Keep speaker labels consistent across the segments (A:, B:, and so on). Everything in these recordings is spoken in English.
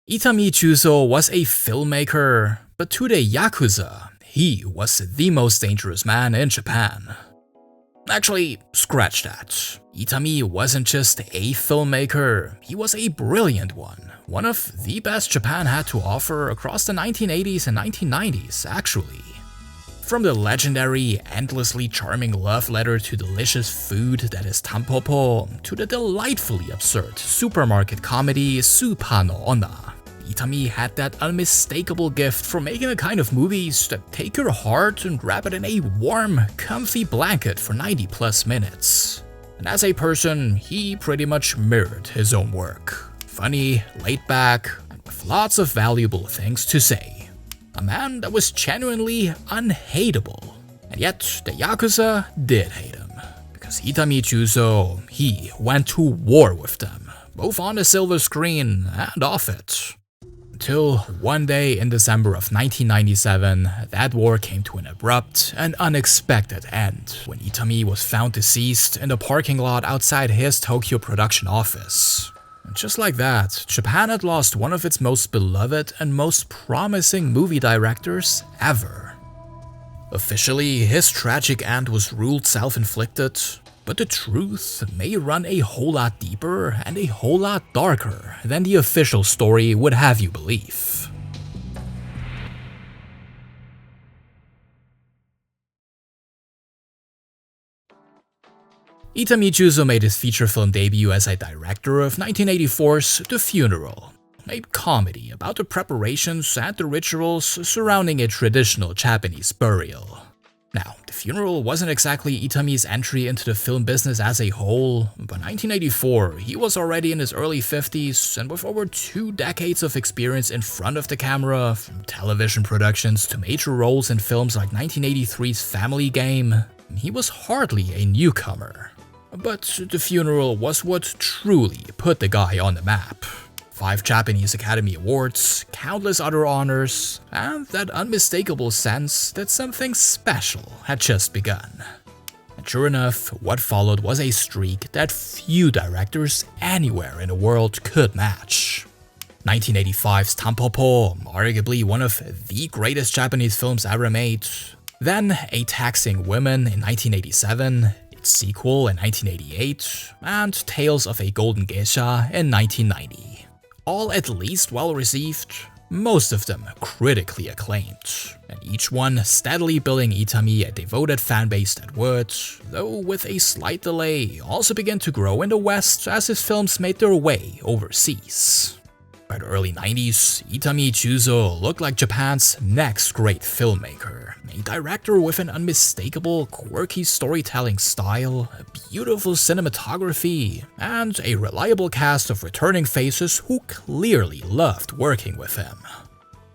A: Itami Jūzō was a filmmaker, but to the Yakuza, he was the most dangerous man in Japan. Actually, scratch that. Itami wasn't just a filmmaker, he was a brilliant one. One of the best Japan had to offer across the 1980s and 1990s, actually. From the legendary, endlessly charming love letter to delicious food that is tampopo, to the delightfully absurd supermarket comedy Supa no Onna, Itami had that unmistakable gift for making the kind of movies that take your heart and wrap it in a warm, comfy blanket for 90+ minutes. And as a person, he pretty much mirrored his own work. Funny, laid back, and with lots of valuable things to say. A man that was genuinely unhateable. And yet, the Yakuza did hate him. Because Itami Jūzō, he went to war with them, both on the silver screen and off it. Until one day in December of 1997, that war came to an abrupt and unexpected end when Itami was found deceased in the parking lot outside his Tokyo production office. And just like that, Japan had lost one of its most beloved and most promising movie directors ever. Officially, his tragic end was ruled self-inflicted, but the truth may run a whole lot deeper and a whole lot darker than the official story would have you believe. Itami Jūzō made his feature film debut as a director of 1984's The Funeral, a comedy about the preparations and the rituals surrounding a traditional Japanese burial. Now, The Funeral wasn't exactly Itami's entry into the film business as a whole, but 1984, he was already in his early 50s and with over 2 decades of experience in front of the camera, from television productions to major roles in films like 1983's Family Game, he was hardly a newcomer. But The Funeral was what truly put the guy on the map. 5 Japanese Academy Awards, countless other honors, and that unmistakable sense that something special had just begun. And sure enough, what followed was a streak that few directors anywhere in the world could match. 1985's Tampopo, arguably one of the greatest Japanese films ever made. Then A Taxing Woman in 1987, its sequel in 1988, and Tales of a Golden Geisha in 1990. All at least well received, most of them critically acclaimed, and each one steadily building Itami a devoted fanbase that would, though with a slight delay, also begin to grow in the West as his films made their way overseas. By the early 90s, Itami Jūzō looked like Japan's next great filmmaker, a director with an unmistakable, quirky storytelling style, a beautiful cinematography, and a reliable cast of returning faces who clearly loved working with him.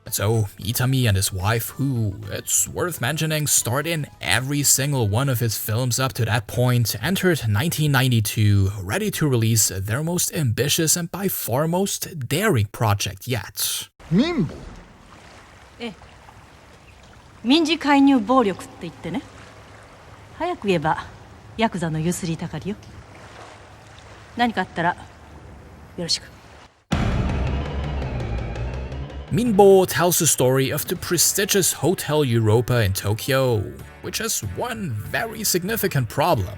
A: And so, Itami and his wife, who, it's worth mentioning, starred in every single one of his films up to that point, entered 1992 ready to release their most ambitious and by far most daring project yet.
B: Minbo?
C: ええ、民事介入暴力って言ってね。早く言えばヤクザのゆすりたかりよ。何かあったらよろしく。
A: Minbo tells the story of the prestigious Hotel Europa in Tokyo, which has one very significant problem.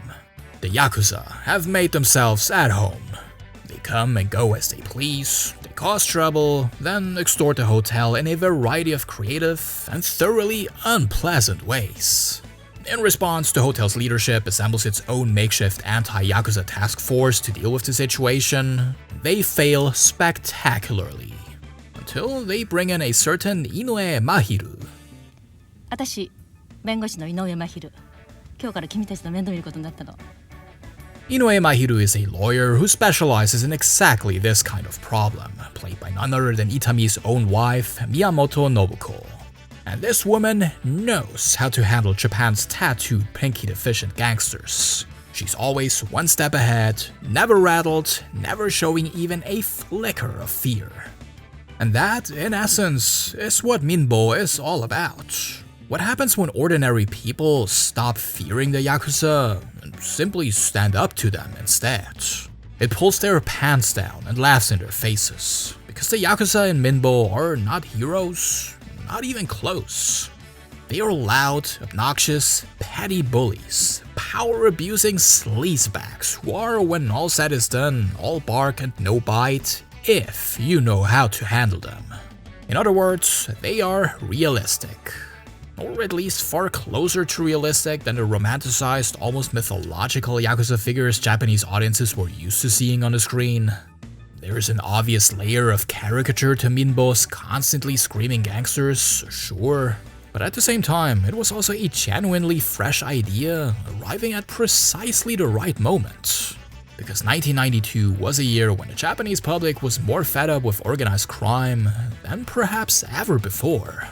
A: The Yakuza have made themselves at home. They come and go as they please, they cause trouble, then extort the hotel in a variety of creative and thoroughly unpleasant ways. In response, the hotel's leadership assembles its own makeshift anti-Yakuza task force to deal with the situation. They fail spectacularly. Until they bring in a certain Inoue Mahiru.
C: 私、弁護士の井上真昼。今日から君たちの面倒見ることになったの。
A: Inoue Mahiru is a lawyer who specializes in exactly this kind of problem, played by none other than Itami's own wife, Miyamoto Nobuko. And this woman knows how to handle Japan's tattooed pinky-deficient gangsters. She's always one step ahead, never rattled, never showing even a flicker of fear. And that, in essence, is what Minbo is all about. What happens when ordinary people stop fearing the Yakuza and simply stand up to them instead? It pulls their pants down and laughs in their faces, because the Yakuza in Minbo are not heroes, not even close. They are loud, obnoxious, petty bullies, power-abusing sleazebags who are, when all said is done, all bark and no bite, if you know how to handle them. In other words, they are realistic. Or at least far closer to realistic than the romanticized, almost mythological Yakuza figures Japanese audiences were used to seeing on the screen. There's an obvious layer of caricature to Minbo's constantly screaming gangsters, sure. But at the same time, it was also a genuinely fresh idea, arriving at precisely the right moment. Because 1992 was a year when the Japanese public was more fed up with organized crime than perhaps ever before.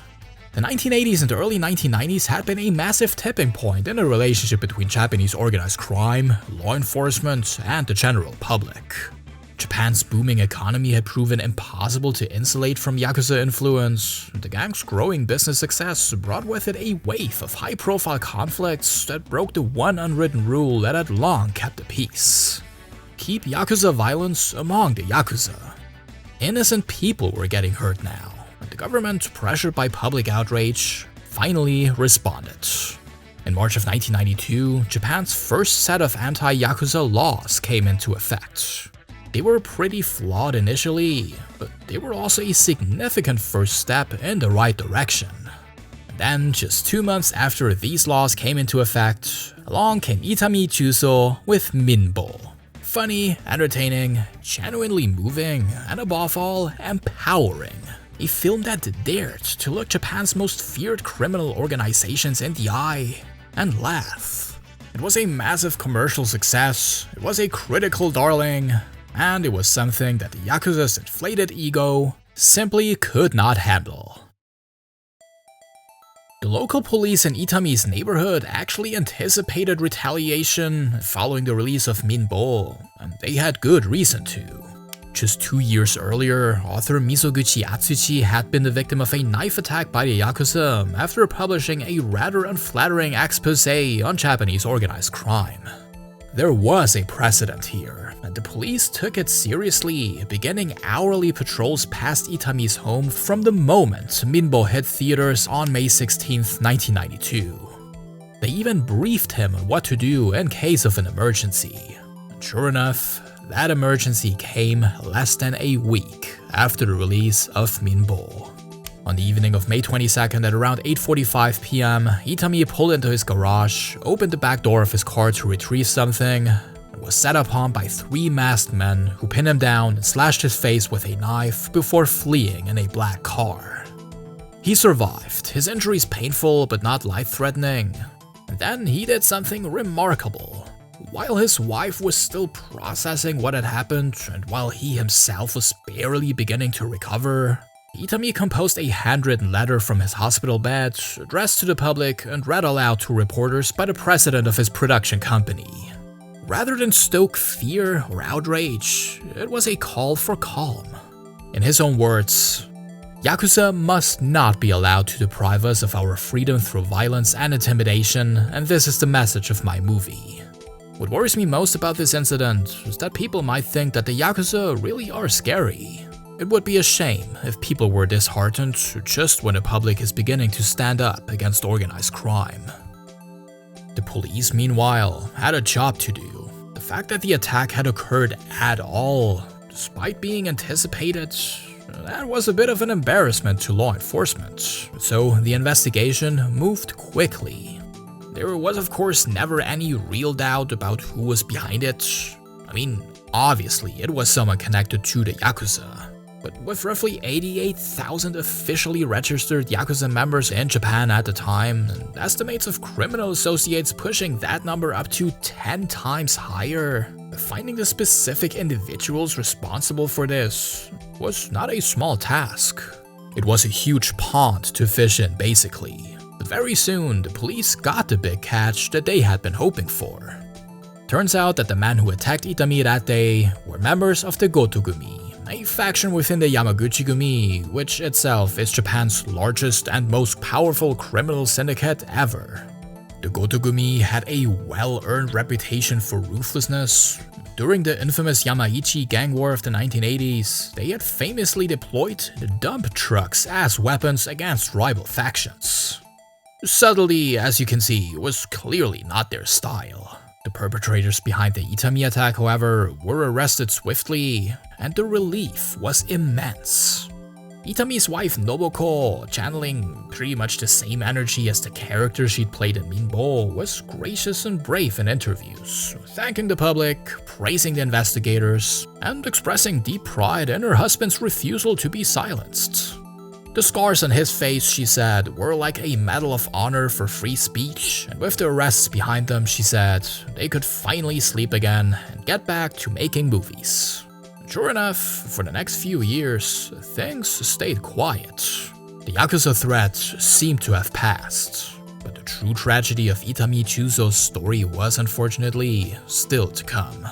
A: The 1980s and the early 1990s had been a massive tipping point in the relationship between Japanese organized crime, law enforcement, and the general public. Japan's booming economy had proven impossible to insulate from Yakuza influence. The gang's growing business success brought with it a wave of high-profile conflicts that broke the one unwritten rule that had long kept the peace. Keep Yakuza violence among the Yakuza. Innocent people were getting hurt now, and the government, pressured by public outrage, finally responded. In March of 1992, Japan's first set of anti-Yakuza laws came into effect. They were pretty flawed initially, but they were also a significant first step in the right direction. And then, just 2 months after these laws came into effect, along came Itami Jūzō with Minbo. Funny, entertaining, genuinely moving, and above all, empowering. A film that dared to look Japan's most feared criminal organizations in the eye and laugh. It was a massive commercial success, it was a critical darling, and it was something that the Yakuza's inflated ego simply could not handle. The local police in Itami's neighborhood actually anticipated retaliation following the release of Minbo, and they had good reason to. Just 2 years earlier, author Mizoguchi Atsushi had been the victim of a knife attack by the Yakuza after publishing a rather unflattering exposé on Japanese organized crime. There was a precedent here, and the police took it seriously, beginning hourly patrols past Itami's home from the moment Minbo hit theaters on May 16, 1992. They even briefed him on what to do in case of an emergency. And sure enough, that emergency came less than a week after the release of Minbo. On the evening of May 22nd at around 8:45 p.m., Itami pulled into his garage, opened the back door of his car to retrieve something, and was set upon by 3 masked men who pinned him down and slashed his face with a knife before fleeing in a black car. He survived, his injuries painful but not life-threatening. And then he did something remarkable. While his wife was still processing what had happened, and while he himself was barely beginning to recover, Itami composed a handwritten letter from his hospital bed, addressed to the public and read aloud to reporters by the president of his production company. Rather than stoke fear or outrage, it was a call for calm. In his own words, Yakuza must not be allowed to deprive us of our freedom through violence and intimidation, and this is the message of my movie. What worries me most about this incident is that people might think that the Yakuza really are scary. It would be a shame if people were disheartened just when the public is beginning to stand up against organized crime. The police, meanwhile, had a job to do. The fact that the attack had occurred at all, despite being anticipated, that was a bit of an embarrassment to law enforcement. So the investigation moved quickly. There was of course never any real doubt about who was behind it. I mean, obviously it was someone connected to the Yakuza. But with roughly 88,000 officially registered Yakuza members in Japan at the time, and estimates of criminal associates pushing that number up to 10 times higher, finding the specific individuals responsible for this was not a small task. It was a huge pond to fish in, basically. But very soon, the police got the big catch that they had been hoping for. Turns out that the men who attacked Itami that day were members of the Gotō-gumi, a faction within the Yamaguchi-gumi, which itself is Japan's largest and most powerful criminal syndicate ever. The Gotō-gumi had a well-earned reputation for ruthlessness. During the infamous Yamaichi gang war of the 1980s, they had famously deployed dump trucks as weapons against rival factions. Subtlety, as you can see, was clearly not their style. The perpetrators behind the Itami attack, however, were arrested swiftly, and the relief was immense. Itami's wife Noboko, channeling pretty much the same energy as the character she'd played in Minbo, was gracious and brave in interviews, thanking the public, praising the investigators, and expressing deep pride in her husband's refusal to be silenced. The scars on his face, she said, were like a medal of honor for free speech, and with the arrests behind them, she said, they could finally sleep again and get back to making movies. Sure enough, for the next few years, things stayed quiet. The Yakuza threat seemed to have passed, but the true tragedy of Itami Jūzō's story was unfortunately still to come.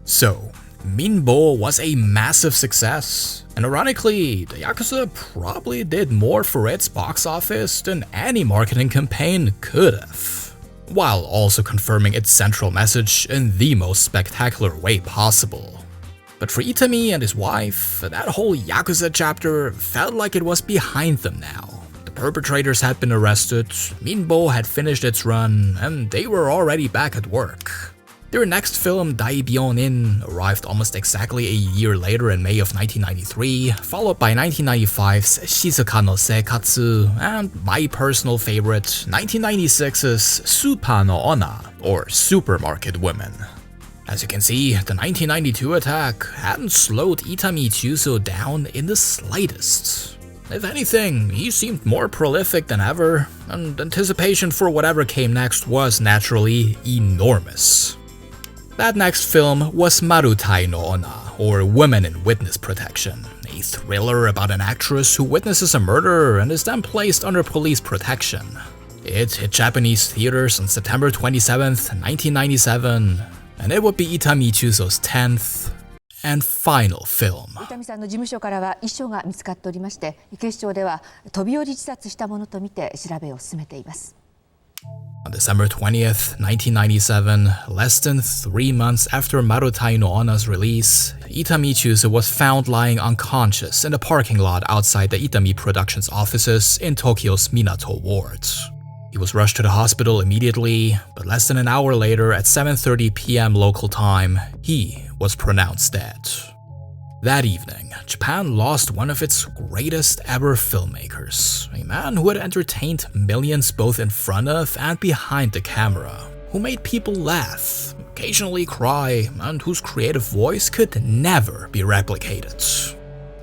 A: So, Minbo was a massive success, and ironically, the Yakuza probably did more for its box office than any marketing campaign could have, while also confirming its central message in the most spectacular way possible. But for Itami and his wife, that whole Yakuza chapter felt like it was behind them now. The perpetrators had been arrested, Minbo had finished its run, and they were already back at work. Their next film, Daibyonin, arrived almost exactly a year later in May of 1993, followed by 1995's Shizuka no Seikatsu, and my personal favorite, 1996's Supa no Onna, or Supermarket Women. As you can see, the 1992 attack hadn't slowed Itami Jūzō down in the slightest. If anything, he seemed more prolific than ever, and anticipation for whatever came next was naturally enormous. That next film was Marutai no Onna, or Women in Witness Protection, a thriller about an actress who witnesses a murder and is then placed under police protection. It hit Japanese theaters on September 27th, 1997, and it would be Itami Jūzō's 10th and final film.
B: 伊丹さんの事務所からは遺書が見つかっておりまして、警視庁では飛び降り自殺したものとみて調べを進めています。
A: On December 20th, 1997, less than 3 months after Marutai no Onna's release, Itami Jūzō was found lying unconscious in a parking lot outside the Itami Productions offices in Tokyo's Minato ward. He was rushed to the hospital immediately, but less than an hour later at 7:30 p.m. local time, he was pronounced dead. That evening, Japan lost one of its greatest ever filmmakers, a man who had entertained millions both in front of and behind the camera, who made people laugh, occasionally cry, and whose creative voice could never be replicated.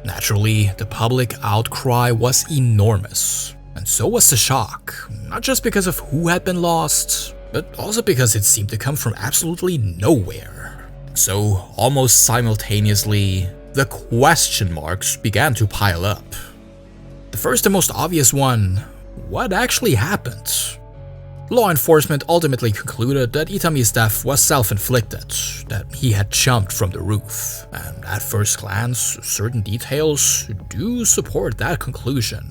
A: Naturally, the public outcry was enormous, and so was the shock, not just because of who had been lost, but also because it seemed to come from absolutely nowhere. So, almost simultaneously, the question marks began to pile up. The first and most obvious one, what actually happened? Law enforcement ultimately concluded that Itami's death was self-inflicted, that he had jumped from the roof, and at first glance, certain details do support that conclusion.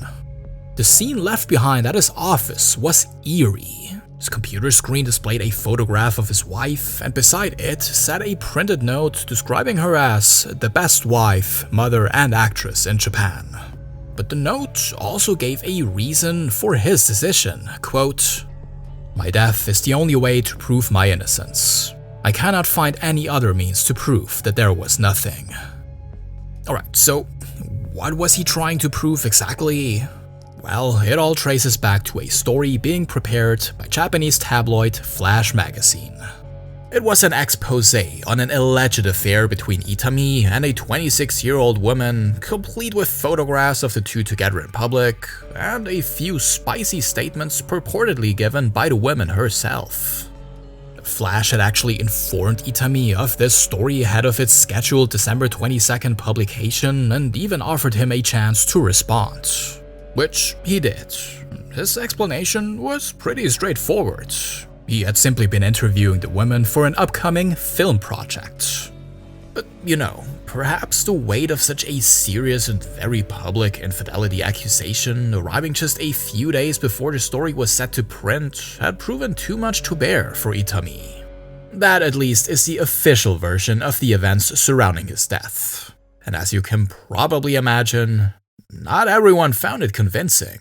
A: The scene left behind at his office was eerie. His computer screen displayed a photograph of his wife, and beside it sat a printed note describing her as the best wife, mother, and actress in Japan. But the note also gave a reason for his decision, quote, "My death is the only way to prove my innocence. I cannot find any other means to prove that there was nothing." Alright, so what was he trying to prove exactly? Well, it all traces back to a story being prepared by Japanese tabloid Flash magazine. It was an exposé on an alleged affair between Itami and a 26-year-old woman, complete with photographs of the two together in public, and a few spicy statements purportedly given by the woman herself. Flash had actually informed Itami of this story ahead of its scheduled December 22nd publication and even offered him a chance to respond. Which he did. His explanation was pretty straightforward. He had simply been interviewing the women for an upcoming film project. But, perhaps the weight of such a serious and very public infidelity accusation arriving just a few days before the story was set to print had proven too much to bear for Itami. That at least is the official version of the events surrounding his death. And as you can probably imagine, not everyone found it convincing.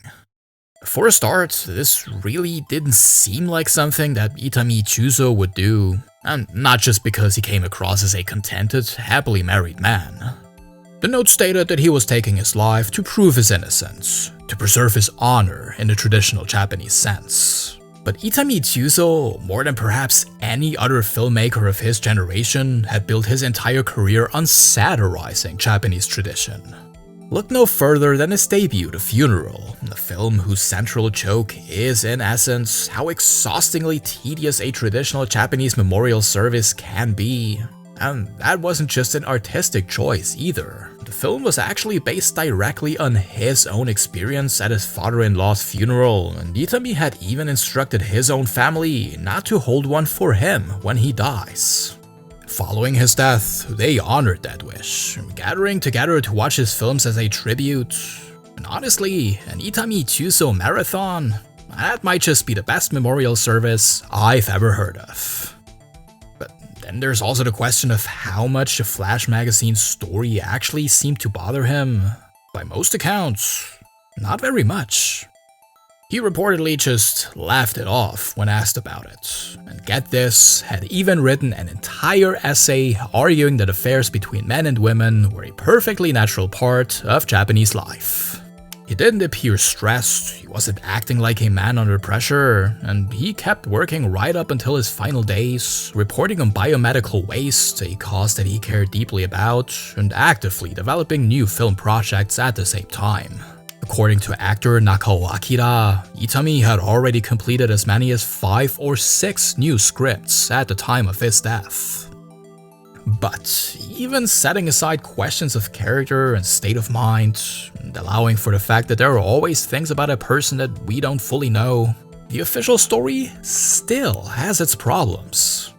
A: For a start, this really didn't seem like something that Itami Jūzō would do, and not just because he came across as a contented, happily married man. The note stated that he was taking his life to prove his innocence, to preserve his honor in the traditional Japanese sense. But Itami Jūzō, more than perhaps any other filmmaker of his generation, had built his entire career on satirizing Japanese tradition. Look no further than his debut, The Funeral, a film whose central joke is, in essence, how exhaustingly tedious a traditional Japanese memorial service can be. And that wasn't just an artistic choice either. The film was actually based directly on his own experience at his father-in-law's funeral, and Itami had even instructed his own family not to hold one for him when he dies. Following his death, they honored that wish, gathering together to watch his films as a tribute. And honestly, an Itami Jūzō marathon, that might just be the best memorial service I've ever heard of. But then there's also the question of how much the Flash magazine's story actually seemed to bother him. By most accounts, not very much. He reportedly just laughed it off when asked about it, and get this, had even written an entire essay arguing that affairs between men and women were a perfectly natural part of Japanese life. He didn't appear stressed, he wasn't acting like a man under pressure, and he kept working right up until his final days, reporting on biomedical waste, a cause that he cared deeply about, and actively developing new film projects at the same time. According to actor Nakao Akira, Itami had already completed as many as 5 or 6 new scripts at the time of his death. But even setting aside questions of character and state of mind, and allowing for the fact that there are always things about a person that we don't fully know, the official story still has its problems.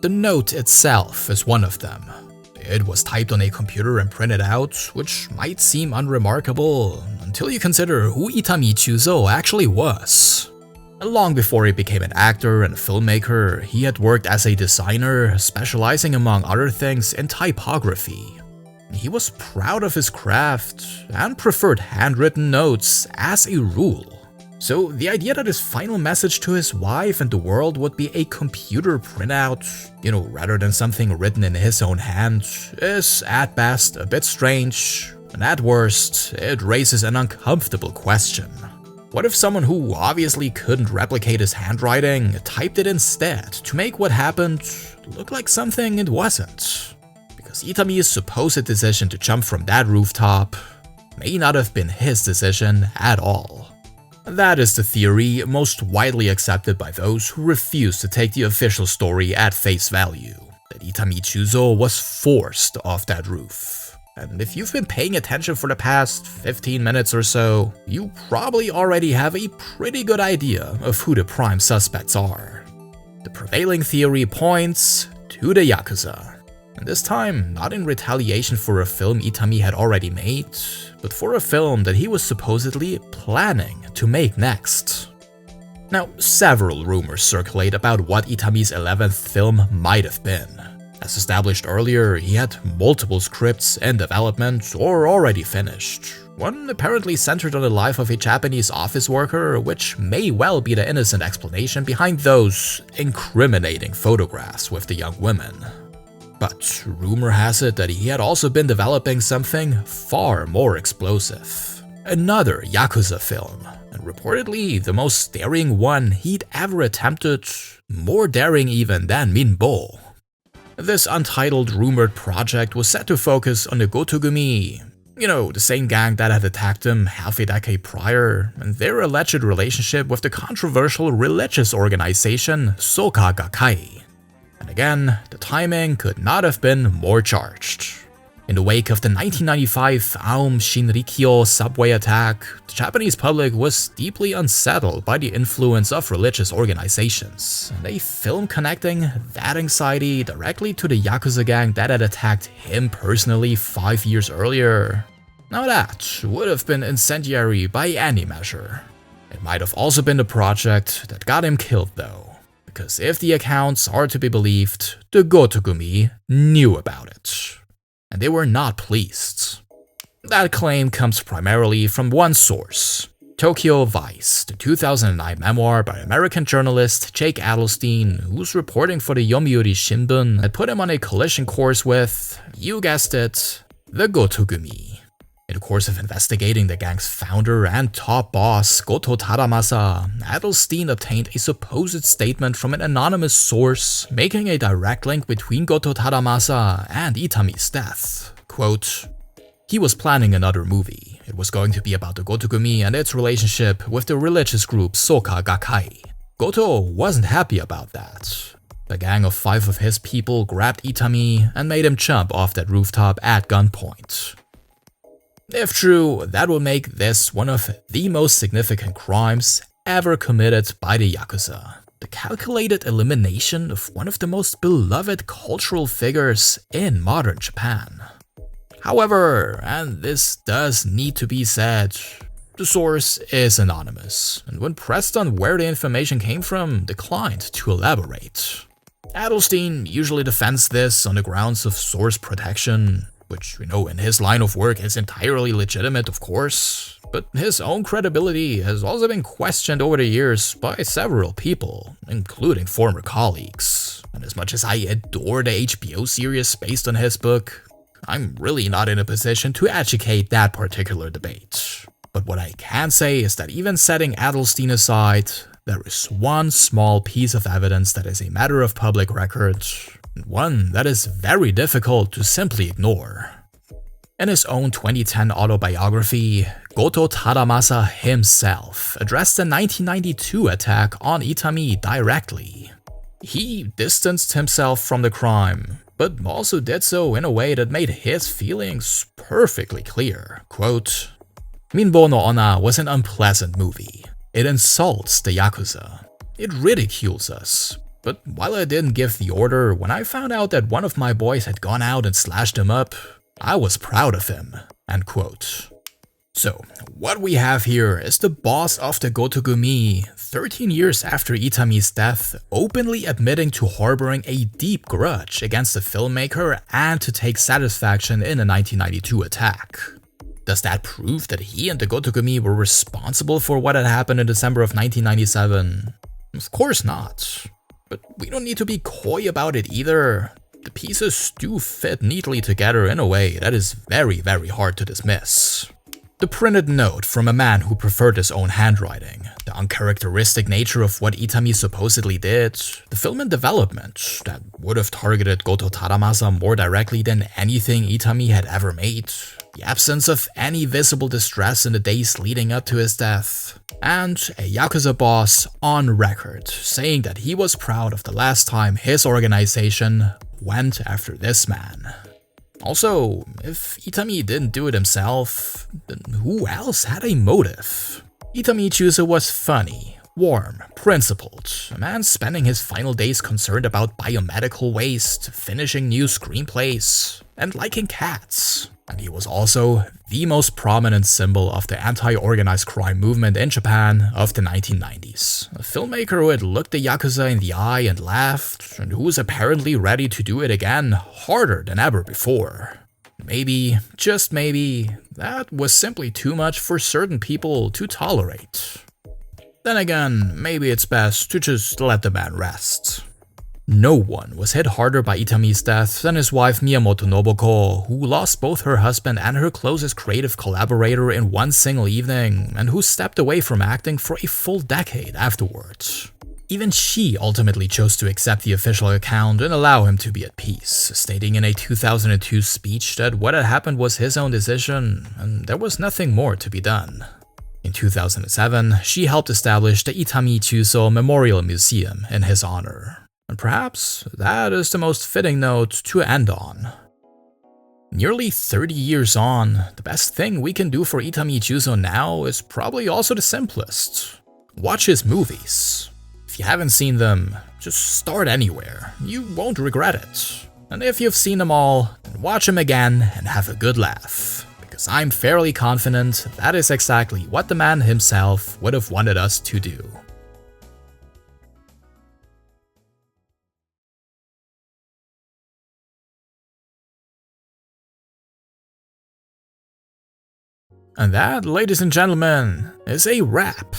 A: The note itself is one of them. It was typed on a computer and printed out, which might seem unremarkable until you consider who Itami Jūzō actually was. Long before he became an actor and a filmmaker, he had worked as a designer, specializing among other things in typography. He was proud of his craft and preferred handwritten notes as a rule. So the idea that his final message to his wife and the world would be a computer printout, rather than something written in his own hand, is at best a bit strange, and at worst, it raises an uncomfortable question. What if someone who obviously couldn't replicate his handwriting typed it instead to make what happened look like something it wasn't? Because Itami's supposed decision to jump from that rooftop may not have been his decision at all. That is the theory most widely accepted by those who refuse to take the official story at face value, that Itami Jūzō was forced off that roof. And if you've been paying attention for the past 15 minutes or so, you probably already have a pretty good idea of who the prime suspects are. The prevailing theory points to the Yakuza. And this time, not in retaliation for a film Itami had already made, but for a film that he was supposedly planning to make next. Now, several rumors circulate about what Itami's 11th film might have been. As established earlier, he had multiple scripts in development or already finished. One apparently centered on the life of a Japanese office worker, which may well be the innocent explanation behind those incriminating photographs with the young women. But rumor has it that he had also been developing something far more explosive. Another Yakuza film, and reportedly the most daring one he'd ever attempted, more daring even than Minbo. This untitled rumored project was set to focus on the Gotō-gumi, the same gang that had attacked him half a decade prior, and their alleged relationship with the controversial religious organization Soka Gakkai. And again, the timing could not have been more charged. In the wake of the 1995 Aum Shinrikyo subway attack, the Japanese public was deeply unsettled by the influence of religious organizations, and a film connecting that anxiety directly to the Yakuza gang that had attacked him personally 5 years earlier. Now that would have been incendiary by any measure. It might have also been the project that got him killed though, because if the accounts are to be believed, the Gotō knew about it. And they were not pleased. That claim comes primarily from one source, Tokyo Vice, the 2009 memoir by American journalist Jake Adelstein, whose reporting for the Yomiuri Shimbun had put him on a collision course with, you guessed it, the Gotō. In the course of investigating the gang's founder and top boss, Gotō Tadamasa, Adelstein obtained a supposed statement from an anonymous source, making a direct link between Gotō Tadamasa and Itami's death. Quote, "He was planning another movie. It was going to be about the Gotō and its relationship with the religious group Soka Gakkai. Gotō wasn't happy about that. The gang of 5 of his people grabbed Itami and made him jump off that rooftop at gunpoint. If true, that would make this one of the most significant crimes ever committed by the Yakuza. The calculated elimination of one of the most beloved cultural figures in modern Japan. However, and this does need to be said, the source is anonymous, and when pressed on where the information came from, declined to elaborate. Adelstein usually defends this on the grounds of source protection, which, in his line of work is entirely legitimate, of course, but his own credibility has also been questioned over the years by several people, including former colleagues. And as much as I adore the HBO series based on his book, I'm really not in a position to educate that particular debate. But what I can say is that even setting Adelstein aside, there is one small piece of evidence that is a matter of public record, one that is very difficult to simply ignore. In his own 2010 autobiography, Gotō Tadamasa himself addressed the 1992 attack on Itami directly. He distanced himself from the crime, but also did so in a way that made his feelings perfectly clear. Quote, "Minbo no Onna was an unpleasant movie. It insults the Yakuza. It ridicules us. But while I didn't give the order, when I found out that one of my boys had gone out and slashed him up, I was proud of him." End quote. So, what we have here is the boss of the Gotō 13 years after Itami's death, openly admitting to harboring a deep grudge against the filmmaker and to take satisfaction in the 1992 attack. Does that prove that he and the Gotō were responsible for what had happened in December of 1997? Of course not. But we don't need to be coy about it either. The pieces do fit neatly together in a way that is very, very hard to dismiss. The printed note from a man who preferred his own handwriting, the uncharacteristic nature of what Itami supposedly did, the film in development that would have targeted Gotō Tadamasa more directly than anything Itami had ever made, the absence of any visible distress in the days leading up to his death, and a Yakuza boss on record saying that he was proud of the last time his organization went after this man. Also, if Itami didn't do it himself, then who else had a motive? Itami Jūzō was funny, warm, principled, a man spending his final days concerned about biomedical waste, finishing new screenplays, and liking cats. And he was also the most prominent symbol of the anti-organized crime movement in Japan of the 1990s. A filmmaker who had looked the Yakuza in the eye and laughed, and who was apparently ready to do it again harder than ever before. Maybe, just maybe, that was simply too much for certain people to tolerate. Then again, maybe it's best to just let the man rest. No one was hit harder by Itami's death than his wife Miyamoto Nobuko, who lost both her husband and her closest creative collaborator in one single evening, and who stepped away from acting for a full decade afterwards. Even she ultimately chose to accept the official account and allow him to be at peace, stating in a 2002 speech that what had happened was his own decision, and there was nothing more to be done. In 2007, she helped establish the Itami Jūzō Memorial Museum in his honor. And perhaps that is the most fitting note to end on. Nearly 30 years on, the best thing we can do for Itami Jūzō now is probably also the simplest. Watch his movies. If you haven't seen them, just start anywhere. You won't regret it. And if you've seen them all, then watch them again and have a good laugh. Because I'm fairly confident that is exactly what the man himself would have wanted us to do. And that, ladies and gentlemen, is a wrap.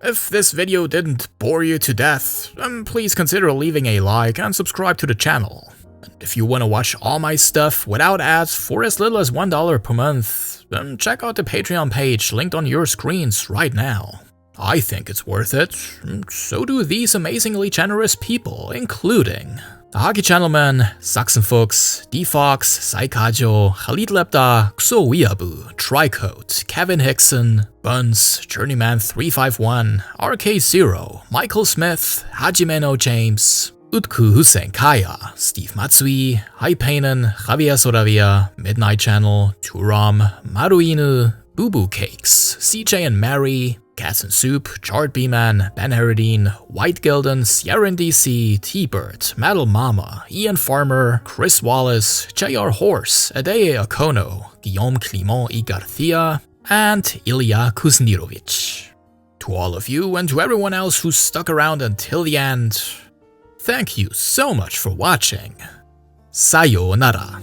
A: If this video didn't bore you to death, then please consider leaving a like and subscribe to the channel. And if you want to watch all my stuff without ads for as little as $1 per month, then check out the Patreon page linked on your screens right now. I think it's worth it, and so do these amazingly generous people, including the Hockey Gentleman, Sachsenfuchs, D-Fox, Saikajo, Khalid Lepta, Xowiabu, Tricoat, Kevin Hickson, Buns, Journeyman351, RK0, Michael Smith, Hajime no James, Utku Hussein Kaya, Steve Matsui, Hypanen, Javier Soravia, Midnight Channel, Turam, Maruinu, Boo Boo Cakes, CJ and Mary, Cats and Soup, Chart B-Man, Ben Herodine, White Gilden, Sierra DC, T-Bird, Metal Mama, Ian Farmer, Chris Wallace, JR Horse, Adeye Okono, Guillaume Clément y Garcia, and Ilya Kuznirovic. To all of you and to everyone else who stuck around until the end, thank you so much for watching. Sayonara.